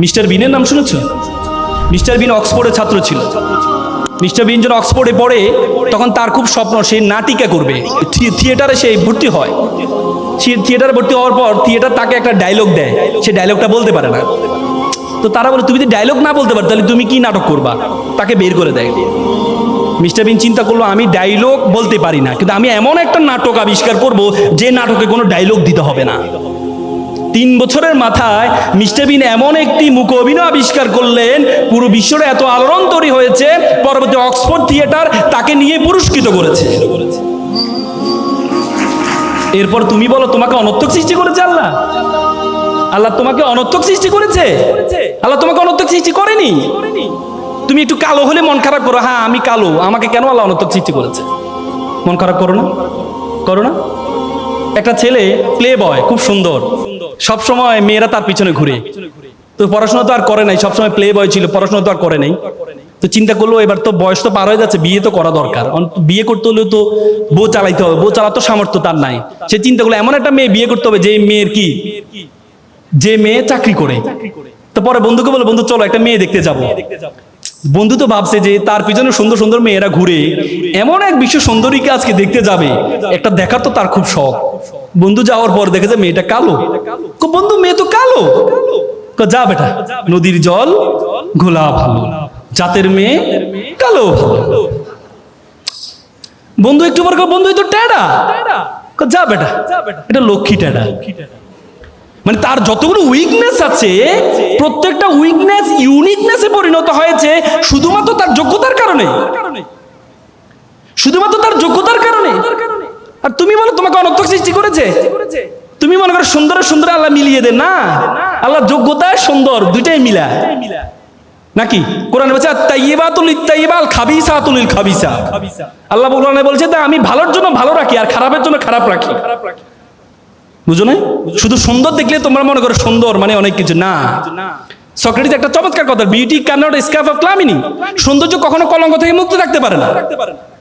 Mister বিনের নাম শুনেছ? Mister বিন অক্সফোর্ডের ছাত্র ছিল। মিস্টার বিন যখন অক্সফোর্ডে পড়ে তখন তার খুব স্বপ্ন সে নাটিকা করবে। থিয়েটারে সে ভর্তি হয়। থিয়েটারে ভর্তি হওয়ার পর থিয়েটার তাকে একটা ডায়লগ দেয়, সে ডায়লগটা বলতে পারে না। তো তারা বলে তুমি যদি ডায়লগ না বলতে পারো তাহলে তুমি কি নাটক করবা? তাকে বের করে দেয়। মিস্টার বিন চিন্তা করলো আমি ডায়লগ বলতে পারি না, কিন্তু আমি এমন একটা নাটক আবিষ্কার করব যে নাটকে কোনো ডায়লগ দিতে হবে না। 3 বছরের মাথায় মিস্টার বিন এমন একটি মুখ অভিনয় আবিষ্কার করলেন, পুরো বিশ্বরে এত আলোড়ন তৈরি হয়েছে, পরবর্তী অক্সফোর্ড থিয়েটার তাকে নিয়ে পুরস্কৃত করেছে। এরপর তুমি বলো তোমাকে অনর্থক সৃষ্টি করেছে আল্লাহ? আল্লাহ তোমাকে অনর্থক সৃষ্টি করেছে? আল্লাহ তোমাকে অনর্থক সৃষ্টি করেনি। তুমি একটু কালো হলে মন খারাপ করো, হ্যাঁ আমি কালো, আমাকে কেন আল্লাহ অনর্থক সৃষ্টি করেছে? মন খারাপ করো না, করো না? একটা ছেলে প্লে বয়, খুব সুন্দর, সব সময় মেয়েরা তার পিছনে ঘুরে। তো পড়াশোনা তো আর করে নাই, সবসময় প্লে বয় ছিল, পড়াশোনা তো আর করে নাই। তো চিন্তা করলো এবার তো বয়স তো পার হয়ে যাচ্ছে, বিয়ে তো করা দরকার। বিয়ে করতে হলেও তো বউ চালাইতে হবে, বউ চালাতো সামর্থ্য তার নাই। সে চিন্তা করলো এমন একটা মেয়ে বিয়ে করতে হবে যে মেয়ের কি, যে মেয়ে চাকরি করে। তো পরে বন্ধুকে বলে বন্ধু চলো একটা মেয়ে দেখতে যাবো। বন্ধু তো ভাবছে যে তার পিছনে সুন্দর সুন্দর মেয়েরা ঘুরে, এমন এক বিশ্ব সুন্দরীকে আজকে দেখতে যাবে, একটা দেখা তো তার খুব শখ। বন্ধু যাওয়ার পর দেখে যে মেয়েটা কালো। বন্ধু মেয়ে তো কালো। যা বেটা, নদীর জল ঘোলা ভালো, জাতের মেয়ে কালো ভালো। বন্ধু একটু পর বন্ধু তো টেডা। যা বেটা, এটা লক্ষ্মী টেডা। মানে তার যতগুলো উইকনেস আছে, প্রত্যেকটা উইকনেস ইউনিকনেসে পরিণত হয়েছে শুধুমাত্র তার যোগ্যতার কারণে, শুধুমাত্র তার যোগ্যতার কারণে। আর তুমি বলো তোমাকে অনর্থক সৃষ্টি করেছে? তুমি মনে করো সুন্দরের সুন্দর আল্লাহ মিলিয়ে দেন না, আল্লাহ যোগ্যতা সুন্দর দুইটাই মিলা নাকি? কোরআনে বলছে আত-তাইয়্যিবাতুল লিত-তাইয়্যিবাল খাবিসাতুল লিল-খাবিসা। আল্লাহ কোরআনে বলছে যে আমি ভালোর জন্য ভালো রাখি আর খারাপের জন্য খারাপ রাখি। বুঝো না? শুধু সুন্দর দেখলে তোমরা মনে করো সুন্দর মানে অনেক কিছু না। সক্রেটিস একটা চমৎকার কথা, beauty can not escape of calamity. সৌন্দর্য কখনো কলঙ্ক থেকে মুক্ত থাকতে পারে না।